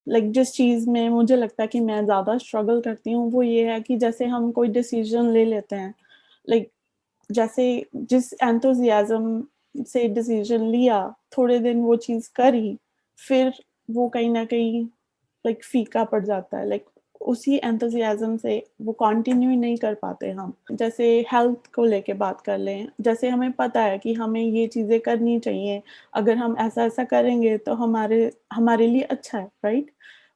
Like जिस चीज में मुझे लगता है कि मैं ज्यादा स्ट्रगल करती हूँ वो ये है कि जैसे हम कोई डिसीजन ले लेते हैं, लाइक जैसे जिस एंथुजियाज्म से डिसीजन लिया, थोड़े दिन वो चीज करी, फिर वो कहीं ना कहीं लाइक फीका पड़ जाता है। लाइक उसी एंथुजियाज्म से वो कंटिन्यू ही नहीं कर पाते हम। जैसे हेल्थ को लेके बात कर लें, जैसे हमें पता है कि हमें ये चीजें करनी चाहिए, अगर हम ऐसा ऐसा करेंगे तो हमारे हमारे लिए अच्छा है, राइट?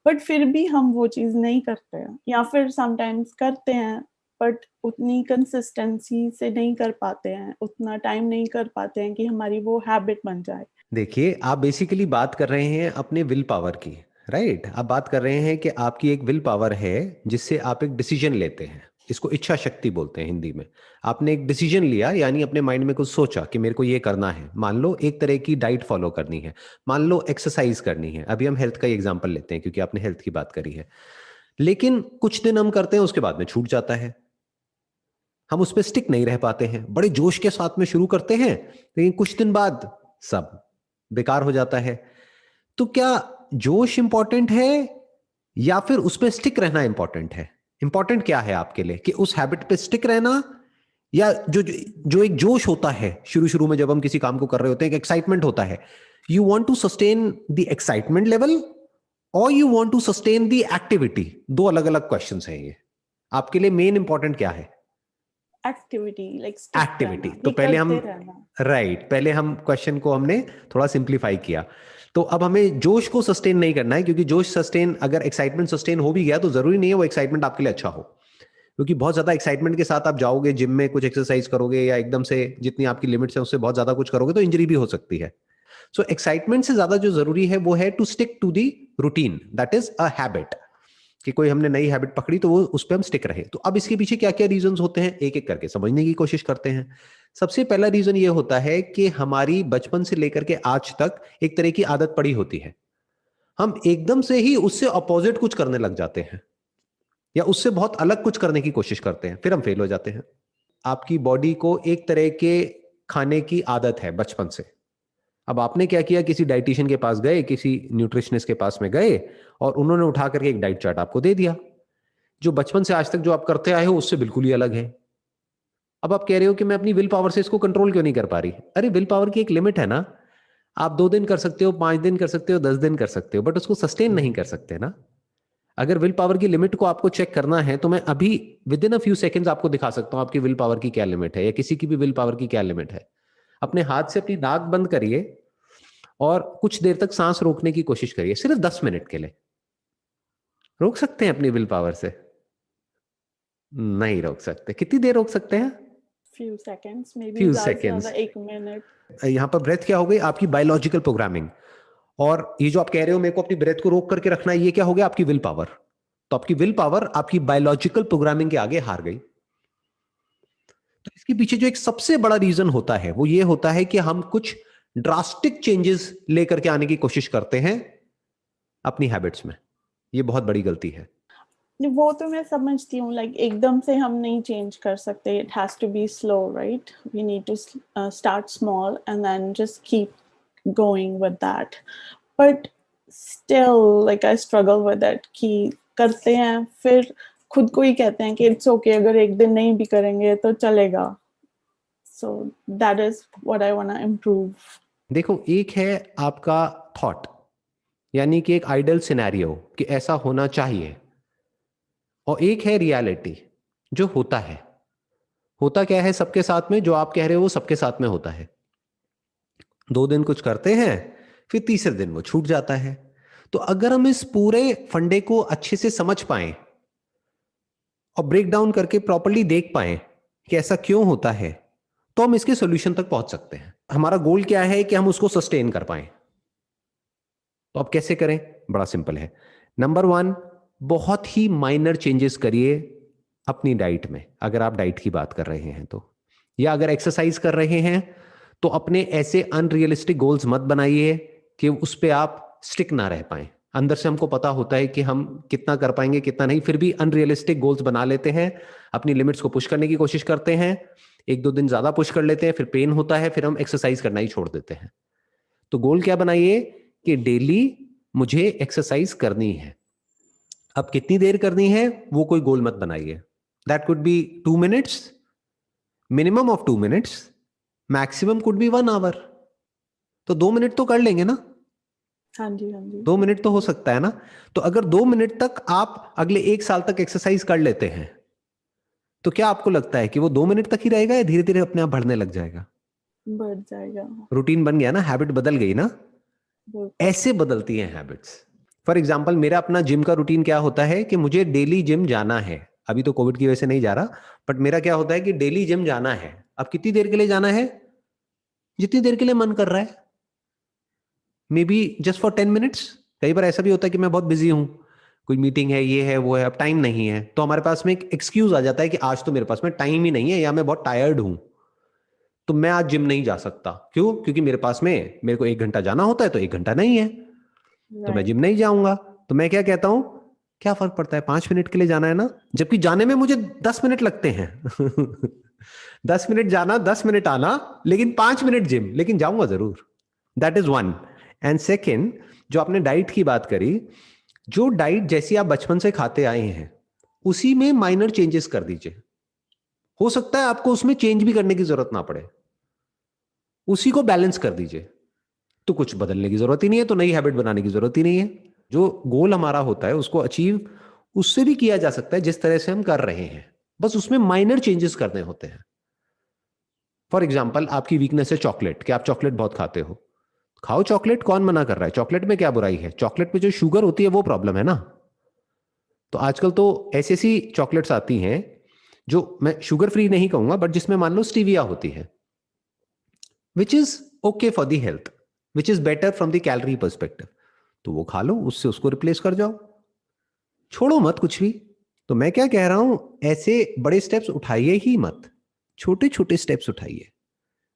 बट फिर भी हम वो चीज नहीं करते हैं, या फिर समटाइम्स करते हैं बट उतनी कंसिस्टेंसी से नहीं कर पाते हैं, उतना टाइम नहीं कर पाते हैं कि हमारी वो हैबिट बन जाए। देखिए, आप बेसिकली बात कर रहे हैं अपने विल पावर की। राइट, आप बात कर रहे हैं कि आपकी एक विल पावर है जिससे आप एक डिसीजन लेते हैं। इसको इच्छा शक्ति बोलते हैं हिंदी में। आपने एक डिसीजन लिया, यानी अपने माइंड में कुछ सोचा कि मेरे को ये करना है। मान लो एक तरह की डाइट फॉलो करनी है, मान लो एक्सरसाइज करनी है। अभी हम हेल्थ का एग्जांपल लेते हैं क्योंकि आपने हेल्थ की बात करी है। लेकिन कुछ दिन हम करते हैं, उसके बाद में छूट जाता है। हम उस पर स्टिक नहीं रह पाते हैं। बड़े जोश के साथ में शुरू करते हैं, लेकिन कुछ दिन बाद सब बेकार हो जाता है। तो क्या जोश इंपॉर्टेंट है या फिर उसमें स्टिक रहना इंपॉर्टेंट है? इंपॉर्टेंट क्या है आपके लिए, कि उस हैबिट पे स्टिक रहना, या जो जो जो एक जोश होता है शुरू शुरू में जब हम किसी काम को कर रहे होते हैं, एक एक्साइटमेंट होता है। You want to sustain the excitement level और you want to sustain the activity. दो अलग अलग क्वेश्चंस हैं ये। आपके लिए मेन इंपॉर्टेंट क्या है? Activity, like stick activity. रहना, तो ये पहले हम, करते रहना। राइट, पहले हम क्वेश्चन को हमने थोड़ा सिंप्लीफाई किया। तो अब हमें जोश को सस्टेन नहीं करना है, क्योंकि जोश सस्टेन, अगर एक्साइटमेंट सस्टेन हो भी गया तो जरूरी नहीं है वो एक्साइटमेंट आपके लिए अच्छा हो। क्योंकि बहुत ज्यादा एक्साइटमेंट के साथ आप जाओगे जिम में, कुछ एक्सरसाइज करोगे या एकदम से जितनी आपकी लिमिट्स है उससे बहुत ज्यादा कुछ करोगे तो इंजरी भी हो सकती है। सो एक्साइटमेंट से ज्यादा जो जरूरी है वो है to stick to the routine, that is a habit. कि कोई हमने नई हैबिट पकड़ी तो वो उस पर हम स्टिक रहे। तो अब इसके पीछे क्या क्या रीजंस होते हैं, एक एक करके समझने की कोशिश करते हैं। सबसे पहला रीजन ये होता है कि हमारी बचपन से लेकर के आज तक एक तरह की आदत पड़ी होती है। हम एकदम से ही उससे अपोजिट कुछ करने लग जाते हैं, या उससे बहुत अलग कुछ करने की कोशिश करते हैं, फिर हम फेल हो जाते हैं। आपकी बॉडी को एक तरह के खाने की आदत है बचपन से। अब आपने क्या किया, किसी डाइटिशियन के पास गए, किसी न्यूट्रिशनिस्ट के पास में गए, और उन्होंने उठा करके एक डाइट चार्ट आपको दे दिया जो बचपन से आज तक जो आप करते आए हो उससे बिल्कुल ही अलग है। अब आप कह रहे हो कि मैं अपनी विल पावर से इसको कंट्रोल क्यों नहीं कर पा रही? अरे, विल पावर की एक लिमिट है ना। आप 2 दिन कर सकते हो, 5 दिन कर सकते हो, 10 दिन कर सकते हो, बट उसको सस्टेन नहीं कर सकते ना। अगर विल पावर की लिमिट को आपको चेक करना है तो मैं अभी with in a few seconds आपको दिखा सकता हूं आपकी विल पावर की क्या लिमिट है, या किसी की भी विल पावर की क्या लिमिट है। अपने हाथ से अपनी नाक बंद करिए और कुछ देर तक सांस रोकने की कोशिश करिए, सिर्फ 10 मिनट के लिए। रोक सकते हैं अपनी विल पावर से? नहीं रोक सकते। कितनी देर रोक सकते हैं? Few seconds, may be few ज्यादा से ज्यादा सेकेंड्स। 1 मिनट। यहां पर ब्रेथ क्या हो गई? आपकी बायोलॉजिकल प्रोग्रामिंग। और ये जो आप कह रहे हो मेरे को अपनी ब्रेथ को रोक करके रखना है, ये क्या हो गया? आपकी विल पावर। तो आपकी विल पावर आपकी बायोलॉजिकल प्रोग्रामिंग के आगे हार गई। तो इसके पीछे जो एक सबसे बड़ा रीजन होता है वो ये होता है कि हम कुछ ड्रास्टिक चेंजेस लेकर के आने की कोशिश करते हैं अपनी हैबिट्स में। ये बहुत बड़ी गलती है। वो तो मैं समझती हूँ, लाइक एकदम से हम नहीं चेंज कर सकते, it has to be slow, right? We need to start small and then just keep going with that. But still like I struggle with that कि करते हैं, फिर खुद को ही कहते हैं कि इट्स ओके, अगर एक दिन नहीं भी करेंगे तो चलेगा। So that is what I want to improve. देखो, एक है आपका थॉट, यानी कि एक आइडल सिनेरियो कि ऐसा होना चाहिए, और एक है रियलिटी जो होता है। होता क्या है सबके साथ में? जो आप कह रहे हो वो सबके साथ में होता है। 2 दिन कुछ करते हैं, फिर तीसरे दिन वो छूट जाता है। तो अगर हम इस पूरे फंडे को अच्छे से समझ पाए और ब्रेक डाउन करके प्रॉपरली देख पाए कि ऐसा क्यों होता है, तो हम इसके सॉल्यूशन तक पहुंच सकते हैं। हमारा गोल क्या है कि हम उसको सस्टेन कर पाए। तो अब कैसे करें? बड़ा सिंपल है। नंबर 1, बहुत ही माइनर चेंजेस करिए अपनी डाइट में, अगर आप डाइट की बात कर रहे हैं तो। या अगर एक्सरसाइज कर रहे हैं तो अपने ऐसे अनरियलिस्टिक गोल्स मत बनाइए कि उस पे आप स्टिक ना रह पाए। अंदर से हमको पता होता है कि हम कितना कर पाएंगे कितना नहीं, फिर भी अनरियलिस्टिक गोल्स बना लेते हैं, अपनी लिमिट्स को पुश करने की कोशिश करते हैं। 1-2 दिन ज्यादा पुश कर लेते हैं, फिर पेन होता है, फिर हम एक्सरसाइज करना ही छोड़ देते हैं। तो गोल क्या बनाइए कि डेली मुझे एक्सरसाइज करनी है। अब कितनी देर करनी है वो कोई गोल मत बनाइए। That could be 2 minutes, minimum of 2 minutes, maximum could be 1 hour. तो 2 मिनट तो कर लेंगे ना? हाँ जी, हाँ जी। 2 मिनट तो हो सकता है ना? तो अगर 2 मिनट तक आप अगले 1 साल तक एक्सरसाइज कर लेते हैं, तो क्या आपको लगता है कि वो 2 मिनट तक ही रहेगा या धीरे धीरे अपने आप बढ़ने लग जाएगा? बढ़ जाएगा। रूटीन बन गया ना, हैबिट बदल गई ना। बिल्कुल। ऐसे बदलती हैं हैबिट्स। फॉर एग्जाम्पल, मेरा अपना जिम का रूटीन क्या होता है कि मुझे डेली जिम जाना है। अभी तो कोविड की वजह से नहीं जा रहा, बट मेरा क्या होता है कि डेली जिम जाना है। अब कितनी देर के लिए जाना है? जितनी देर के लिए मन कर रहा है, may be just for 10 minutes. कई बार ऐसा भी होता है कि मैं बहुत बिजी हूं, कोई मीटिंग है, ये है वो है, अब टाइम नहीं है, तो हमारे पास में एक एक्सक्यूज आ जाता है कि आज तो मेरे पास में टाइम ही नहीं है या मैं बहुत टायर्ड हूं, तो मैं आज जिम नहीं जा सकता। क्यों? क्योंकि मेरे पास में मेरे को 1 घंटा जाना होता है, तो 1 घंटा नहीं है, तो मैं राइट। जिम नहीं जाऊंगा। तो मैं क्या कहता हूं, क्या फर्क पड़ता है, 5 मिनट के लिए जाना है ना, जबकि जाने में मुझे 10 मिनट लगते हैं। 10 मिनट जाना, 10 मिनट आना, लेकिन 5 मिनट जिम, लेकिन जाऊंगा जरूर। That is one. And second, जो आपने डाइट की बात करी, जो डाइट जैसी आप बचपन से खाते आए हैं उसी में माइनर चेंजेस कर दीजिए। हो सकता है आपको उसमें चेंज भी करने की जरूरत ना पड़े, उसी को बैलेंस कर दीजिए, तो कुछ बदलने की जरूरत ही नहीं है, तो नई हैबिट बनाने की जरूरत ही नहीं है। जो गोल हमारा होता है उसको अचीव उससे भी किया जा सकता है जिस तरह से हम कर रहे हैं, बस उसमें माइनर चेंजेस करने होते हैं। फॉर एग्जाम्पल, आपकी वीकनेस है चॉकलेट, कि आप चॉकलेट बहुत खाते हो, खाओ चॉकलेट, कौन मना कर रहा है? चॉकलेट में क्या बुराई है? चॉकलेट में जो शुगर होती है वो प्रॉब्लम है ना। तो आजकल तो ऐसी ऐसी चॉकलेट्स आती हैं जो मैं शुगर फ्री नहीं कहूंगा, बट जिसमें मान लो स्टीविया होती है, which is okay for the health, which is better from the calorie perspective, तो वो खा लो, उससे उसको रिप्लेस कर जाओ, छोड़ो मत कुछ भी। तो मैं क्या कह रहा हूं, ऐसे बड़े स्टेप्स उठाइए ही मत, छोटे छोटे स्टेप्स उठाइए।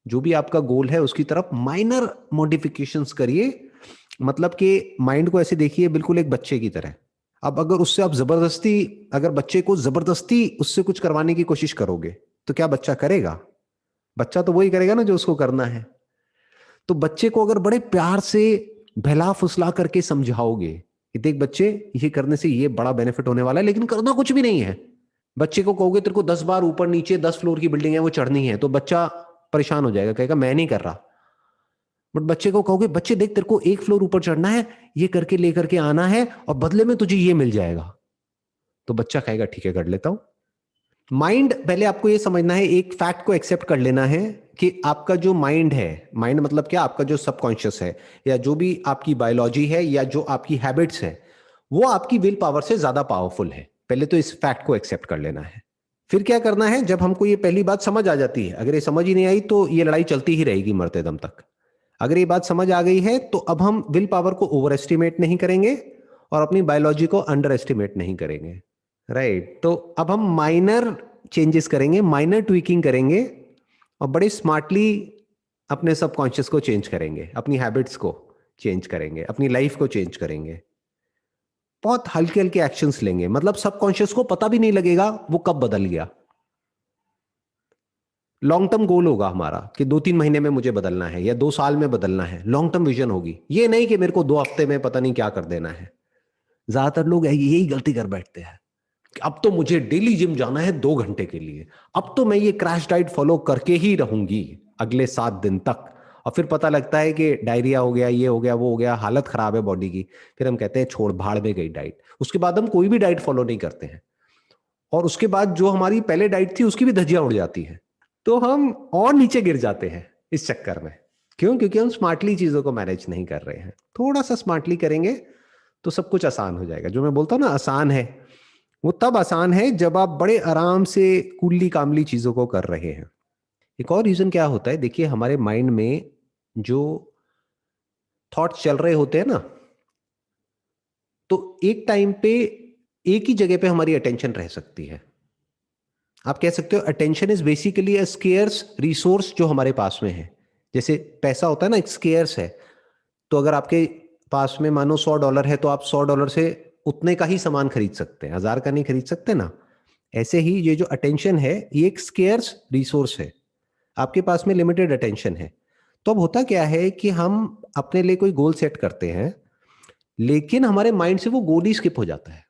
जो भी आपका गोल है उसकी तरफ माइनर मॉडिफिकेशंस करिए। मतलब कि माइंड को ऐसे देखिए बिल्कुल एक बच्चे की तरह। अब अगर उससे आप जबरदस्ती, अगर बच्चे को जबरदस्ती उससे कुछ करवाने की कोशिश करोगे, तो क्या बच्चा करेगा? बच्चा तो वही करेगा ना जो उसको करना है। तो बच्चे को अगर बड़े प्यार से बहला फुसला करके समझाओगे कि देख बच्चे, ये करने से ये बड़ा बेनिफिट होने वाला है, लेकिन करना कुछ भी नहीं है। बच्चे को कहोगे तेरे को 10 बार ऊपर नीचे 10 फ्लोर की बिल्डिंग है वो चढ़नी है, तो बच्चा परेशान हो जाएगा, कहेगा मैं नहीं कर रहा। बट बच्चे को कहोगे बच्चे देख तेरे को 1 फ्लोर ऊपर चढ़ना है, ये करके लेकर के आना है, और बदले में तुझे ये मिल जाएगा, तो बच्चा कहेगा ठीक है कर लेता हूं। माइंड, पहले आपको ये समझना है, एक फैक्ट को एक्सेप्ट कर लेना है कि आपका जो माइंड है, माइंड मतलब क्या, आपका जो सबकॉन्शियस है, या जो भी आपकी बायोलॉजी है, या जो आपकी हैबिट्स है, वो आपकी विल पावर से ज्यादा पावरफुल है। पहले तो इस फैक्ट को एक्सेप्ट कर लेना है। फिर क्या करना है, जब हमको ये पहली बात समझ आ जाती है, अगर ये समझ ही नहीं आई तो ये लड़ाई चलती ही रहेगी मरते दम तक। अगर ये बात समझ आ गई है तो अब हम विल पावर को ओवर एस्टिमेट नहीं करेंगे और अपनी बायोलॉजी को अंडर एस्टिमेट नहीं करेंगे। राइट, तो अब हम माइनर चेंजेस करेंगे, माइनर ट्वीकिंग करेंगे, और बड़े स्मार्टली अपने सबकॉन्शियस को चेंज करेंगे, अपनी हैबिट्स को चेंज करेंगे, अपनी लाइफ को चेंज करेंगे। बहुत हल्के हल्के एक्शंस लेंगे, मतलब सबकॉन्शियस को पता भी नहीं लगेगा वो कब बदल गया। लॉन्ग टर्म गोल होगा हमारा कि 2-3 महीने में मुझे बदलना है या 2 साल में बदलना है, लॉन्ग टर्म विजन होगी, ये नहीं कि मेरे को 2 हफ्ते में पता नहीं क्या कर देना है। ज्यादातर लोग यही गलती कर बैठते हैं कि अब तो मुझे डेली जिम जाना है 2 घंटे के लिए, अब तो मैं ये क्रैश डाइट फॉलो करके ही रहूंगी अगले 7 दिन तक, और फिर पता लगता है कि डायरिया हो गया, ये हो गया, वो हो गया, हालत खराब है बॉडी की, फिर हम कहते हैं छोड़, भाड़ में गई डाइट। उसके बाद हम कोई भी डाइट फॉलो नहीं करते हैं, और उसके बाद जो हमारी पहले डाइट थी उसकी भी धज्जियां उड़ जाती हैं, तो हम और नीचे गिर जाते हैं इस चक्कर में। क्यों? क्योंकि हम स्मार्टली चीजों को मैनेज नहीं कर रहे हैं। थोड़ा सा स्मार्टली करेंगे तो सब कुछ आसान हो जाएगा। जो मैं बोलता हूं ना आसान है, वो तब आसान है जब आप बड़े आराम से कूली कामली चीजों को कर रहे हैं। एक और रीजन क्या होता है, देखिए हमारे माइंड में जो थॉट्स चल रहे होते हैं ना, तो एक टाइम पे एक ही जगह पे हमारी अटेंशन रह सकती है। आप कह सकते हो attention is basically a scarce resource जो हमारे पास में है। जैसे पैसा होता है ना, एक स्केयर्स है, तो अगर आपके पास में मानो $100 है, तो आप $100 से उतने का ही सामान खरीद सकते हैं, 1000 का नहीं खरीद सकते ना। ऐसे ही ये जो अटेंशन है ये एक स्केयर्स रिसोर्स है, आपके पास में लिमिटेड अटेंशन है। तो अब होता क्या है कि हम अपने लिए कोई गोल सेट करते हैं, लेकिन हमारे माइंड से वो गोल ही स्किप हो जाता है,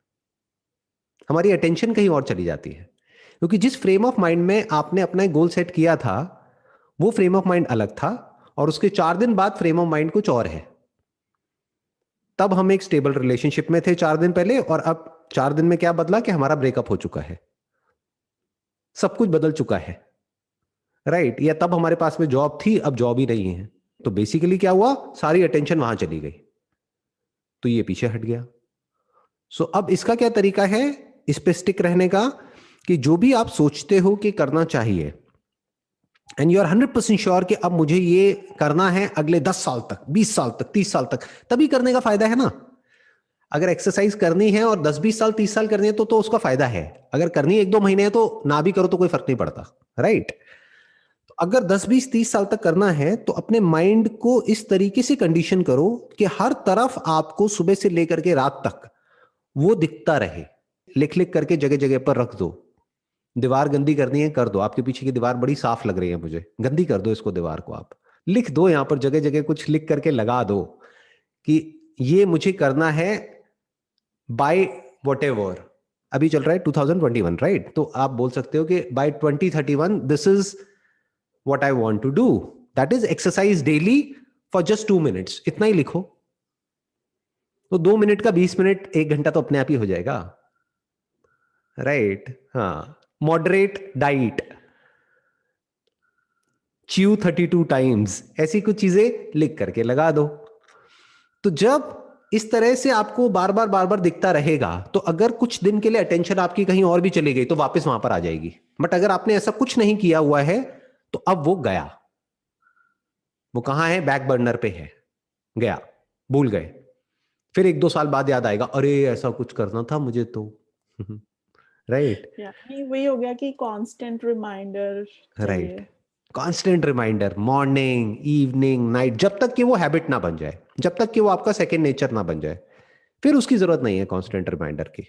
हमारी अटेंशन कहीं और चली जाती है, क्योंकि जिस फ्रेम ऑफ माइंड में आपने अपना गोल सेट किया था वो फ्रेम ऑफ माइंड अलग था, और उसके 4 दिन बाद फ्रेम ऑफ माइंड कुछ और है। तब हम एक स्टेबल रिलेशनशिप में थे 4 दिन पहले, और अब 4 दिन में क्या बदला कि हमारा ब्रेकअप हो चुका है, सब कुछ बदल चुका है, राइट? या तब हमारे पास में जॉब थी, अब जॉब ही नहीं है, तो बेसिकली क्या हुआ, सारी अटेंशन वहां चली गई, तो ये पीछे हट गया। सो अब इसका क्या तरीका है इस पे स्टिक रहने का, कि जो भी आप सोचते हो कि करना चाहिए, एंड यू आर 100% श्योर कि अब मुझे ये करना है अगले 10 साल तक, 20 साल तक, 30 साल तक, तभी करने का फायदा है ना। अगर एक्सरसाइज करनी है और 10-20 साल 30 साल करनी है तो उसका फायदा है। अगर करनी 1-2 महीने है तो ना भी करो तो कोई फर्क नहीं पड़ता, राइट? तो अगर 10-20-30 साल तक करना है तो अपने माइंड को इस तरीके से कंडीशन करो कि हर तरफ आपको सुबह से लेकर के रात तक वो दिखता रहे, लिख लिख करके जगह जगह पर रख दो। दीवार गंदी करनी है कर दो, आपके पीछे की दीवार बड़ी साफ लग रही है, मुझे गंदी कर दो इसको, दीवार को आप लिख दो, यहां पर जगह जगह कुछ लिख करके लगा दो कि ये मुझे करना है बाय व्हाटएवर। अभी चल रहा है 2021, राइट? तो आप बोल सकते हो कि by 2031 this is what I want to do, that is exercise daily for just 2 minutes. इतना ही लिखो, तो 2 मिनट का 20 मिनट 1 घंटा तो अपने आप ही हो जाएगा, राइट? हाँ, मॉडरेट डाइट, च्यू 32 टाइम्स, ऐसी कुछ चीजें लिख करके लगा दो। तो जब इस तरह से आपको बार बार दिखता रहेगा, तो अगर कुछ दिन के लिए अटेंशन आपकी कहीं और भी चली गई तो वापस वहां पर आ जाएगी। बट अगर आपने ऐसा कुछ नहीं किया हुआ है तो अब वो गया, वो कहां है, बैक बर्नर पे है, गया, भूल गए। फिर 1-2 साल बाद याद आएगा, अरे ऐसा कुछ करना था मुझे तो, राइट? नहीं, वही हो गया कि कांस्टेंट रिमाइंडर राइट, चाहिए। Constant reminder, morning, evening, night, जब तक कि वो हैबिट ना बन जाए, जब तक कि वो आपका सेकंड नेचर ना बन जाए, फिर उसकी जरूरत नहीं है कांस्टेंट रिमाइंडर की।